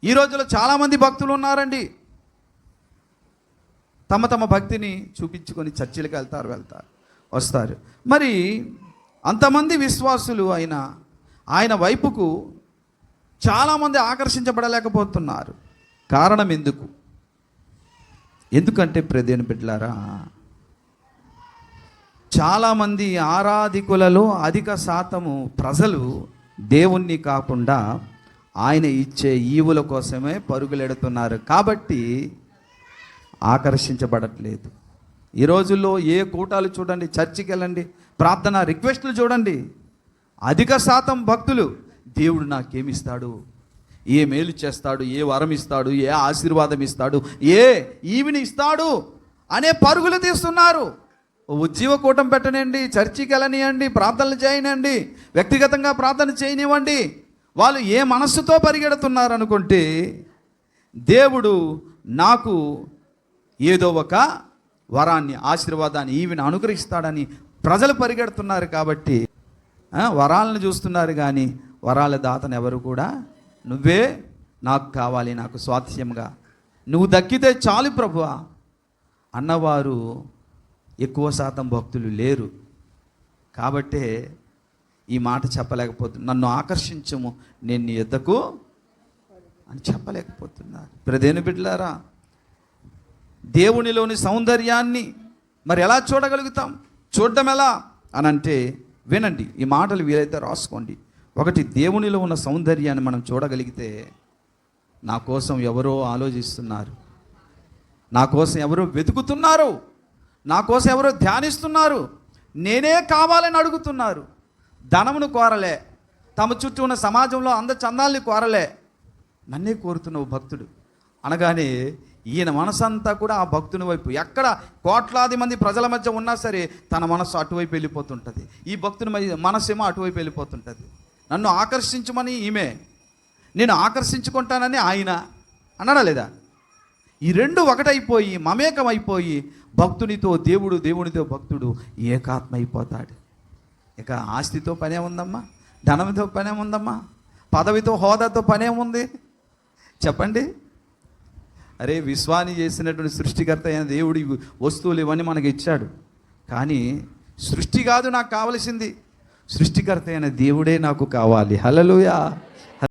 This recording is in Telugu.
ఈ రోజుల్లో చాలామంది భక్తులు ఉన్నారండి, తమ తమ భక్తిని చూపించుకొని చర్చిలకు వెళ్తారు వస్తారు. మరి అంతమంది విశ్వాసులు అయినా ఆయన వైపుకు చాలామంది ఆకర్షించబడలేకపోతున్నారు. కారణం ఎందుకంటే ప్రియమైన బిడ్డలారా, చాలామంది ఆరాధికులలో అధిక శాతము ప్రజలు దేవుణ్ణి కాకుండా ఆయన ఇచ్చే ఈవుల కోసమే పరుగులెడుతున్నారు. కాబట్టి ఆకర్షించబడట్లేదు. ఈ రోజుల్లో ఏ కూటాలు చూడండి, చర్చికి వెళ్ళండి, ప్రార్థన రిక్వెస్ట్లు చూడండి, అధిక శాతం భక్తులు దేవుడు నాకేమిస్తాడు, ఏ మేలు చేస్తాడు, ఏ వరం ఇస్తాడు, ఏ ఆశీర్వాదం ఇస్తాడు, ఏ ఈవిని ఇస్తాడు అనే పరుగులు తీస్తున్నారు. ఉజ్జీవ కూటం పెట్టనండి, చర్చికి వెళ్ళనియండి, ప్రార్థనలు చేయనండి, వ్యక్తిగతంగా ప్రార్థన చేయనివ్వండి, వాళ్ళు ఏ మనస్సుతో పరిగెడుతున్నారు అనుకుంటే దేవుడు నాకు ఏదో ఒక వరాన్ని, ఆశీర్వాదాన్ని, ఈవిని అనుగ్రహిస్తాడని ప్రజలు పరిగెడుతున్నారు. కాబట్టి వరాలను చూస్తున్నారు, కానీ వరాల దాతను ఎవరు కూడా నువ్వే నాకు కావాలి, నాకు స్వాస్థ్యంగా నువ్వు దక్కితే చాలు ప్రభువా అన్నవారు ఎక్కువ శాతం భక్తులు లేరు. కాబట్టే ఈ మాట చెప్పలేకపోతున్నా, నన్ను ఆకర్షించము నేను నీ యొద్దకు అని చెప్పలేకపోతున్నారు. ప్రియమైన బిడ్డలారా, దేవునిలోని సౌందర్యాన్ని మరి ఎలా చూడగలుగుతాం? చూడడం ఎలా అని అంటే వినండి, ఈ మాటలు వీలైతే రాసుకోండి. ఒకటి, దేవునిలో ఉన్న సౌందర్యాన్ని మనం చూడగలిగితే నా కోసం ఎవరో ఆలోచిస్తున్నారు, నా కోసం ఎవరో వెతుకుతున్నారు, నా కోసం ఎవరో ధ్యానిస్తున్నారు, నేనే కావాలని అడుగుతున్నారు. ధనమును కోరలే, తమ చుట్టూ ఉన్న సమాజంలో అందచందాల్ని కోరలే, నన్నే కోరుతున్నావు భక్తుడు అనగానే ఈయన మనసంతా కూడా ఆ భక్తుని వైపు. ఎక్కడ కోట్లాది మంది ప్రజల మధ్య ఉన్నా సరే తన మనసు అటువైపు వెళ్ళిపోతుంటుంది, ఈ భక్తుని మనసేమో అటువైపు వెళ్ళిపోతుంటుంది. నన్ను ఆకర్షించమని ఈమె, నేను ఆకర్షించుకుంటానని ఆయన అన్నాడా లేదా? ఈ రెండు ఒకటైపోయి మమేకమైపోయి భక్తునితో దేవుడు, దేవునితో భక్తుడు ఏకాత్మ అయిపోతాడు. ఇక ఆస్తితో పనే ఉందమ్మా, ధనంతో పనే ఉందమ్మా, పదవితో హోదాతో పనేముంది చెప్పండి? అరే, విశ్వాన్ని చేసినటువంటి సృష్టికర్త అయిన దేవుడు వస్తువులు ఇవన్నీ మనకి ఇచ్చాడు, కానీ సృష్టి కాదు నాకు కావలసింది, సృష్టికర్త అయిన దేవుడే నాకు కావాలి. హల్లెలూయా.